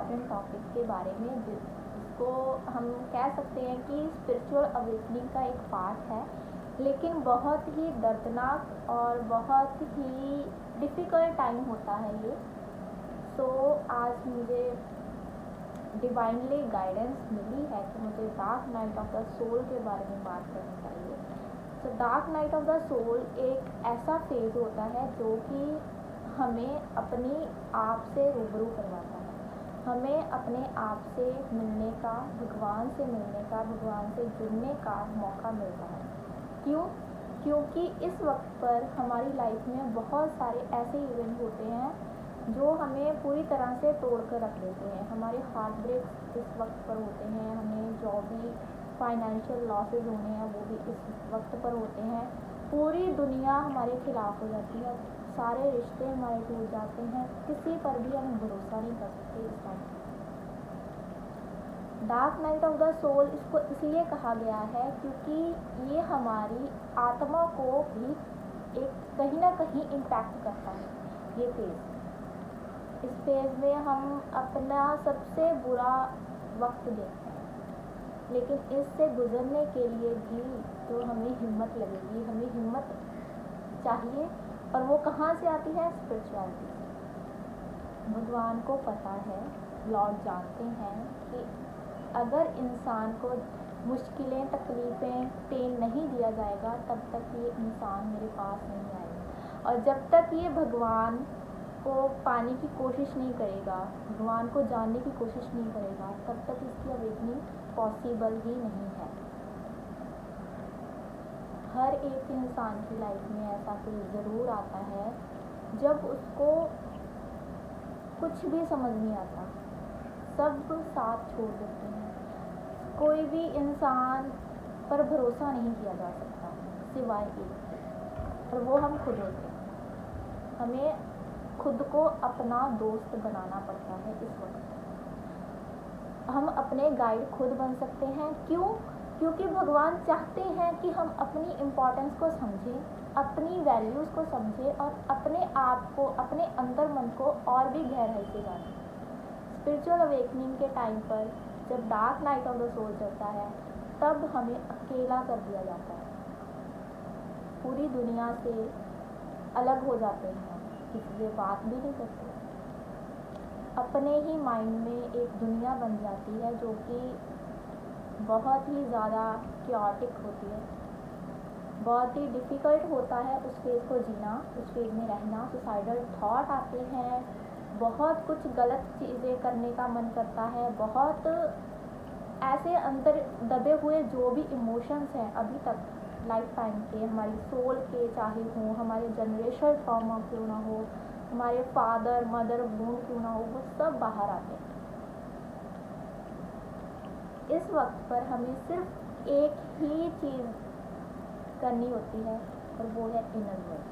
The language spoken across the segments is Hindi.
इम्पॉर्टेंट टॉपिक के बारे में जिसको हम कह सकते हैं कि स्पिरिचुअल अवेकनिंग का एक पार्ट है, लेकिन बहुत ही दर्दनाक और बहुत ही डिफ़िकल्ट टाइम होता है ये। सो आज मुझे डिवाइनली गाइडेंस मिली है कि मुझे dark night of the soul के बारे में बात करनी चाहिए। तो dark night of the soul एक ऐसा फेज़ होता है जो कि हमें अपने आप से रूबरू करवाता है, हमें अपने आप से मिलने का, भगवान से मिलने का, भगवान से जुड़ने का मौका मिलता है। क्यों? क्योंकि इस वक्त पर हमारी लाइफ में बहुत सारे ऐसे इवेंट होते हैं जो हमें पूरी तरह से तोड़ कर रख देते हैं। हमारे हार्ट ब्रेक्स इस वक्त पर होते हैं, हमें जो भी फाइनेंशियल लॉसेज होने हैं वो भी इस वक्त पर होते हैं। पूरी दुनिया हमारे खिलाफ हो जाती है, सारे रिश्ते हमारे टूट जाते हैं, किसी पर भी हम भरोसा नहीं कर सकते इस time. Dark night of the soul इसको इसलिए कहा गया है क्योंकि ये हमारी आत्मा को भी एक कहीं ना कहीं इम्पैक्ट करता है। ये फेज़, इस फेज़ में हम अपना सबसे बुरा वक्त देखते हैं, लेकिन इससे गुजरने के लिए भी तो हमें हिम्मत लगेगी, हमें हिम्मत चाहिए। और वो कहाँ से आती है? स्पिरिचुअलिटी से। भगवान को पता है, लॉर्ड जानते हैं कि अगर इंसान को मुश्किलें, तकलीफ़ें, पेन नहीं दिया जाएगा तब तक ये इंसान मेरे पास नहीं आएगा। और जब तक ये भगवान को पाने की कोशिश नहीं करेगा, भगवान को जानने की कोशिश नहीं करेगा, तब तक इसकी अवेकनिंग पॉसिबल ही नहीं है। हर एक इंसान की लाइफ में ऐसा कोई ज़रूर आता है जब उसको कुछ भी समझ नहीं आता, सब साथ छोड़ देते हैं। कोई भी इंसान पर भरोसा नहीं किया जा सकता सिवाय एक के, और वो हम खुद होते हैं। हमें खुद को अपना दोस्त बनाना पड़ता है इस वक्त। हम अपने गाइड खुद बन सकते हैं। क्यों? क्योंकि भगवान चाहते हैं कि हम अपनी इम्पोर्टेंस को समझें, अपनी वैल्यूज़ को समझें और अपने आप को, अपने अंदर मन को और भी गहराई से जानें। स्पिरिचुअल अवेकनिंग के टाइम पर जब dark night of the soul चलता है तब हमें अकेला कर दिया जाता है, पूरी दुनिया से अलग हो जाते हैं, किसी से बात भी नहीं करते। अपने ही माइंड में एक दुनिया बन जाती है जो कि बहुत ही ज़्यादा क्योटिक होती है, बहुत ही डिफ़िकल्ट होता है उस फेज़ को जीना, उस फेज़ में रहना। सुसाइडल थॉट आते हैं, बहुत कुछ गलत चीज़ें करने का मन करता है, बहुत ऐसे अंदर दबे हुए जो भी इमोशंस हैं अभी तक लाइफ टाइम के, हमारी सोल के चाहे हों, हमारे जनरेशनल ट्रॉमा क्यों ना हो, हमारे फादर मदर वूंड क्यों ना हो, वो सब बाहर आते हैं। इस वक्त पर हमें सिर्फ एक ही चीज़ करनी होती है और वो है इनर वर्क।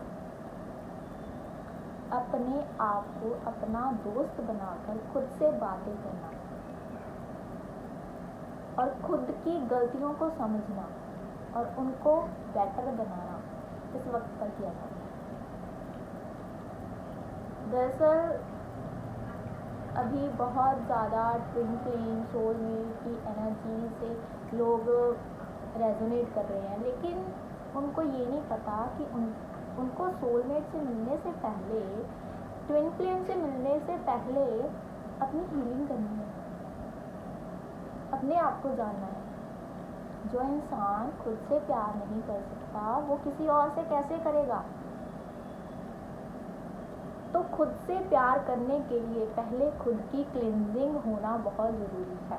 अपने आप को अपना दोस्त बनाकर खुद से बातें करना और खुद की गलतियों को समझना और उनको बेटर बनाना इस वक्त पर किया जाता है। दरअसल अभी बहुत ज़्यादा ट्विन फ्लेम, सोलमेट की एनर्जी से लोग रेजोनेट कर रहे हैं, लेकिन उनको ये नहीं पता कि उनको सोलमेट से मिलने से पहले, ट्विन फ्लेम से मिलने से पहले अपनी हीलिंग करनी है, अपने आप को जानना है। जो इंसान खुद से प्यार नहीं कर सकता वो किसी और से कैसे करेगा? तो खुद से प्यार करने के लिए पहले खुद की क्लींजिंग होना बहुत ज़रूरी है।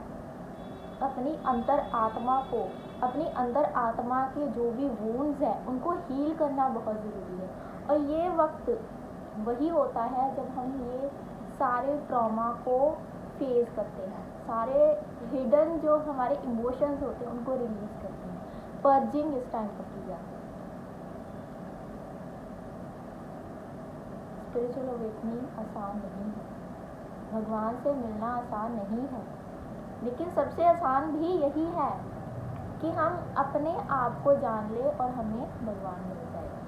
अपनी अंतर आत्मा को, अपनी अंदर आत्मा के जो भी वूंड्स हैं उनको हील करना बहुत ज़रूरी है। और ये वक्त वही होता है जब हम ये सारे ट्रॉमा को फेस करते हैं, सारे हिडन जो हमारे इमोशंस होते हैं उनको रिलीज़ करते हैं। पर्जिंग इस टाइम पर की जाती है। स्पिरिचुअल अवेकनिंग आसान नहीं है, भगवान से मिलना आसान नहीं है, लेकिन सबसे आसान भी यही है कि हम अपने आप को जान ले और हमें भगवान मिल जाएगा।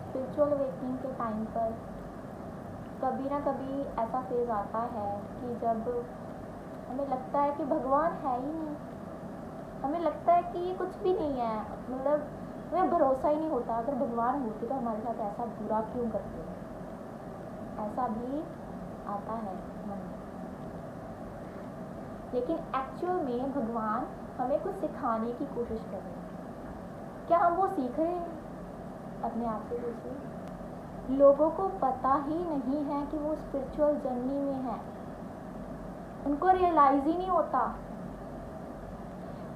स्पिरिचुअल अवेकनिंग के टाइम पर कभी ना कभी ऐसा फेज़ आता है कि जब हमें लगता है कि भगवान है ही नहीं, हमें लगता है कि ये कुछ भी नहीं है, मतलब हमें भरोसा ही नहीं होता, अगर भगवान होते तो हमारे साथ ऐसा बुरा क्यों करते हैं, ऐसा भी आता है मन में। लेकिन एक्चुअल में भगवान हमें कुछ सिखाने की कोशिश कर रहे हैं। क्या हम वो सीख रहे हैं? अपने आप से पूछिए। लोगों को पता ही नहीं है कि वो स्पिरिचुअल जर्नी में है, उनको रियलाइज ही नहीं होता।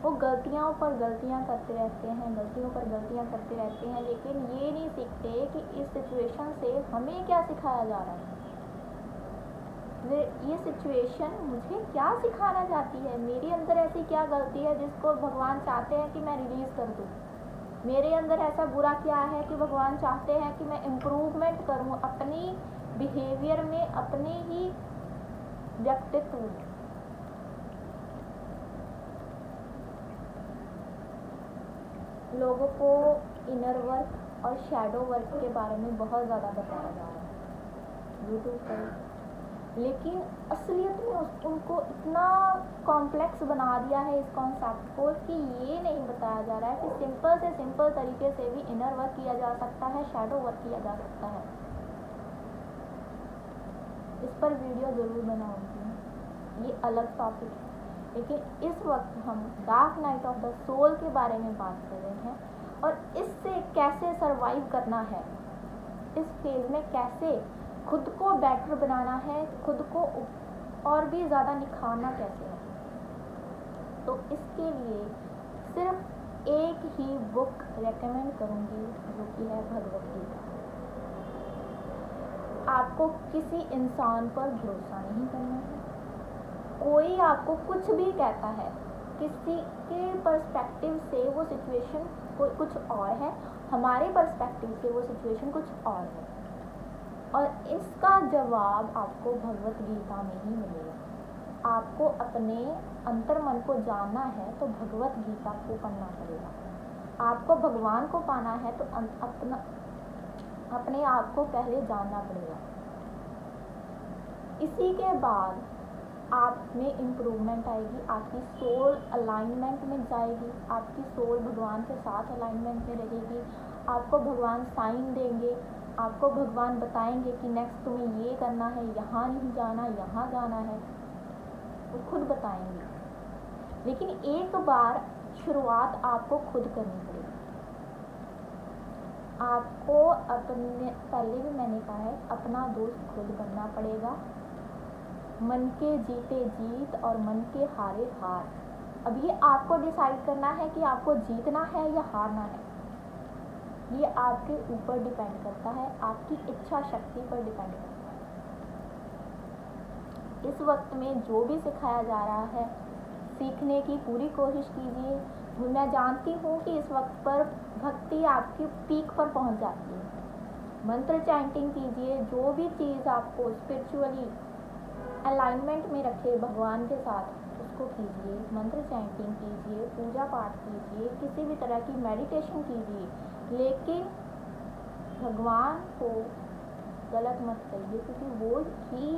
वो गलतियों पर गलतियां करते रहते हैं, गलतियों पर गलतियां करते रहते हैं, लेकिन ये नहीं सीखते कि इस सिचुएशन से हमें क्या सिखाया जा रहा है। ये सिचुएशन मुझे क्या सिखाना चाहती है, मेरे अंदर ऐसी क्या गलती है जिसको भगवान चाहते हैं कि मैं रिलीज़ कर दूँ। मेरे अंदर ऐसा बुरा क्या है कि भगवान चाहते हैं कि मैं इम्प्रूवमेंट करूँ अपनी बिहेवियर में, अपने ही व्यक्तित्व में। लोगों को इनर वर्क और शैडो वर्क के बारे में बहुत ज़्यादा बताया जा रहा है यूट्यूब पर, लेकिन असलियत में उनको इतना कॉम्प्लेक्स बना दिया है इस कॉन्सेप्ट को कि ये नहीं बताया जा रहा है कि सिंपल से सिंपल तरीके से भी इनर वर्क किया जा सकता है, शैडो वर्क किया जा सकता है। इस पर वीडियो ज़रूर बनाऊंगी, ये अलग टॉपिक है। लेकिन इस वक्त हम dark night of the soul के बारे में बात कर रहे हैं और इससे कैसे सरवाइव करना है, इस फेज में कैसे खुद को बेटर बनाना है, खुद को और भी ज़्यादा निखारना कैसे है। तो इसके लिए सिर्फ एक ही बुक रेकमेंड करूँगी जो कि है भगवत गीता। आपको किसी इंसान पर भरोसा नहीं करना है। कोई आपको कुछ भी कहता है, किसी के पर्सपेक्टिव से वो सिचुएशन कुछ और है, हमारे पर्सपेक्टिव से वो सिचुएशन कुछ और है, और इसका जवाब आपको भगवत गीता में ही मिलेगा। आपको अपने अंतर मन को जानना है तो भगवत गीता को पढ़ना पड़ेगा। आपको भगवान को पाना है तो अपने आप को पहले जानना पड़ेगा। इसी के बाद आप में इम्प्रूवमेंट आएगी, आपकी सोल अलाइनमेंट में जाएगी, आपकी सोल भगवान के साथ अलाइनमेंट में रहेगी। आपको भगवान साइन देंगे, आपको भगवान बताएंगे कि नेक्स्ट तुम्हें ये करना है, यहाँ नहीं जाना, यहाँ जाना है, वो खुद बताएंगे। लेकिन एक बार शुरुआत आपको खुद करनी पड़ेगी। आपको अपने, पहले भी मैंने कहा है, अपना दोस्त खुद बनना पड़ेगा। मन के जीते जीत और मन के हारे हार। अब ये आपको डिसाइड करना है कि आपको जीतना है या हारना है। ये आपके ऊपर डिपेंड करता है, आपकी इच्छा शक्ति पर डिपेंड करता है। इस वक्त में जो भी सिखाया जा रहा है, सीखने की पूरी कोशिश कीजिए। मैं जानती हूँ कि इस वक्त पर भक्ति आपकी पीक पर पहुँच जाती है। मंत्र चैंटिंग कीजिए, जो भी चीज़ आपको स्पिरिचुअली अलाइनमेंट में रखे भगवान के साथ, उसको कीजिए। मंत्र चैंटिंग कीजिए, पूजा पाठ कीजिए, किसी भी तरह की मेडिटेशन कीजिए, लेकिन भगवान को गलत मत करिए, क्योंकि वो ही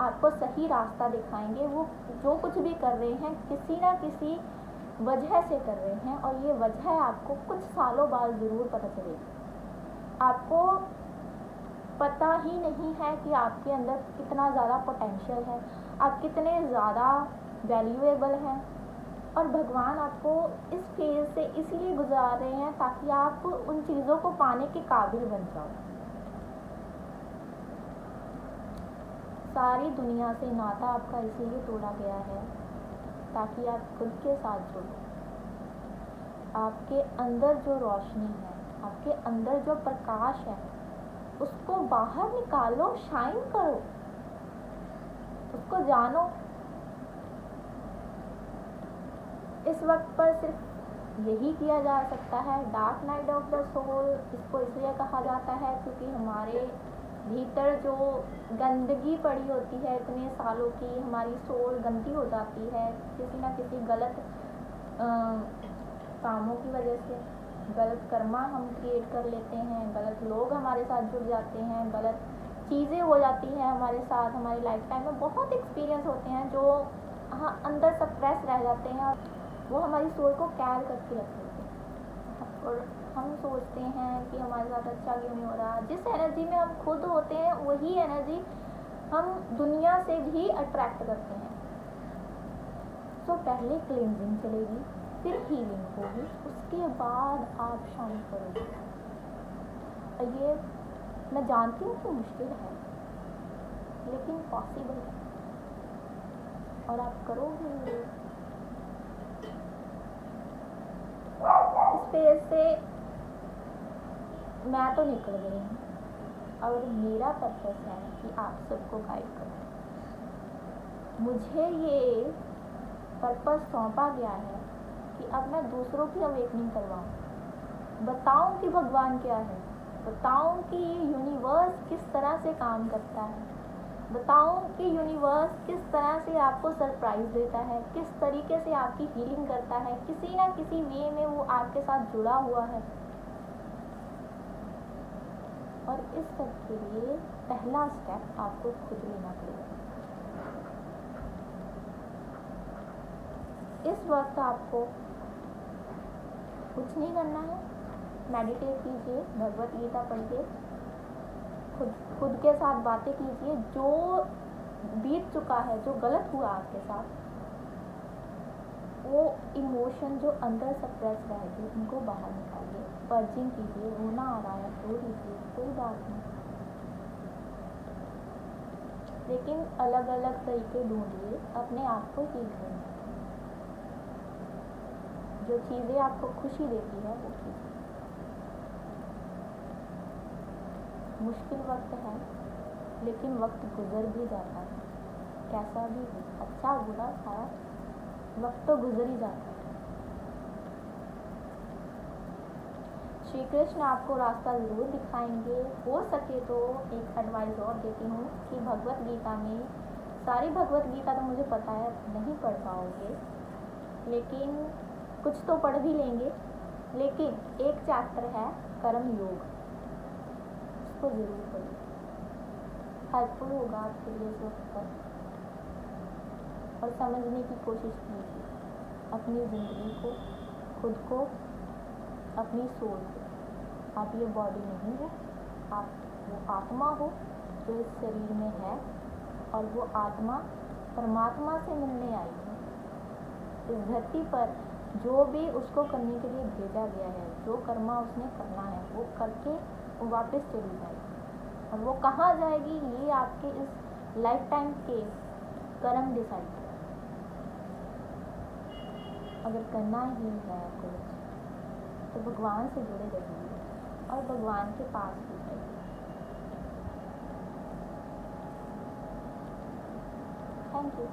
आपको सही रास्ता दिखाएंगे। वो जो कुछ भी कर रहे हैं किसी ना किसी वजह से कर रहे हैं, और ये वजह आपको कुछ सालों बाद ज़रूर पता चलेगी। आपको पता ही नहीं है कि आपके अंदर कितना ज़्यादा पोटेंशियल है, आप कितने ज़्यादा वैल्यूएबल हैं, और भगवान आपको इस फेज से इसलिए गुजार रहे हैं ताकि आप उन चीज़ों को पाने के काबिल बन जाओ। सारी दुनिया से नाता आपका इसलिए तोड़ा गया है ताकि आप खुद के साथ जुड़ो। आपके अंदर जो रोशनी है, आपके अंदर जो प्रकाश है, उसको बाहर निकालो, शाइन करो, उसको जानो। इस वक्त पर सिर्फ यही किया जा सकता है। Dark night of the soul इसको इसलिए कहा जाता है क्योंकि हमारे भीतर जो गंदगी पड़ी होती है इतने सालों की, हमारी सोल गंदी हो जाती है किसी ना किसी गलत कामों की वजह से। गलत कर्मा हम क्रिएट कर लेते हैं, गलत लोग हमारे साथ जुड़ जाते हैं, गलत चीज़ें हो जाती हैं हमारे साथ हमारी लाइफ टाइम में, बहुत एक्सपीरियंस होते हैं जो हाँ अंदर सप्रेस रह जाते हैं और वो हमारी सोल को कैर करके रख देते हैं। और हम सोचते हैं कि हमारे साथ अच्छा क्यों नहीं हो रहा। जिस एनर्जी में हम खुद होते हैं वही एनर्जी हम दुनिया से भी अट्रैक्ट करते हैं। तो पहले क्लींजिंग चलेगी, फिर हीलिंग होगी, उसके बाद आप शांत करोगे। और ये मैं जानती हूँ कि मुश्किल है लेकिन पॉसिबल है और आप करोगे। इस पेज से मैं तो निकल गई हूँ और मेरा पर्पस है कि आप सबको गाइड करूँ। मुझे ये पर्पस सौंपा गया है कि अब मैं दूसरों की अवेकनिंग करवाऊँ, बताऊँ कि भगवान क्या है, बताऊँ कि यूनिवर्स किस तरह से काम करता है, बताऊँ कि यूनिवर्स किस तरह से आपको सरप्राइज देता है, किस तरीके से आपकी हीलिंग करता है, किसी ना किसी वे में वो आपके साथ जुड़ा हुआ है। और इस सब के लिए पहला स्टेप आपको खुद लेना पड़ेगा। इस वक्त आपको कुछ नहीं करना है, मेडिटेट कीजिए, भगवत गीता पढ़िए, खुद के साथ बातें कीजिए। जो बीत चुका है, जो गलत हुआ आपके साथ, वो इमोशन जो अंदर सप्रेस रह गए उनको बाहर निकालिए, पर्जिंग कीजिए। रोना आ रहा है रो लीजिए, कोई बात नहीं, लेकिन अलग अलग तरीके ढूंढिए अपने आप को हील करने। जो चीज़ें आपको खुशी देती है वो कीजिए। मुश्किल वक्त है लेकिन वक्त गुजर भी जाता है, कैसा भी हो, अच्छा बुरा सारा वक्त तो गुजर ही जाता है। श्री कृष्ण आपको रास्ता ज़रूर दिखाएंगे। हो सके तो एक एडवाइस और देती हूँ कि भगवत गीता में, सारी भगवत गीता तो मुझे पता है नहीं पढ़ पाओगे, लेकिन कुछ तो पढ़ भी लेंगे। लेकिन एक चैप्टर है कर्म योग, उसको ज़रूर पढ़िए, हेल्पफुल होगा आपके लिए इस वक्त पर। और समझने की कोशिश कीजिए अपनी ज़िंदगी को, खुद को, अपनी सोल को। आप ये बॉडी नहीं हो, आप वो आत्मा हो जो इस शरीर में है, और वो आत्मा परमात्मा से मिलने आई है। इस धरती पर जो भी उसको करने के लिए भेजा गया है, जो कर्मा उसने करना है वो करके वो वापस चली जाएगी। और वो कहाँ जाएगी ये आपके इस लाइफ टाइम के कर्म डिसाइड करें। अगर करना ही है कुछ तो भगवान से जुड़े रहिए और भगवान के पास भी जाइए। Thank you.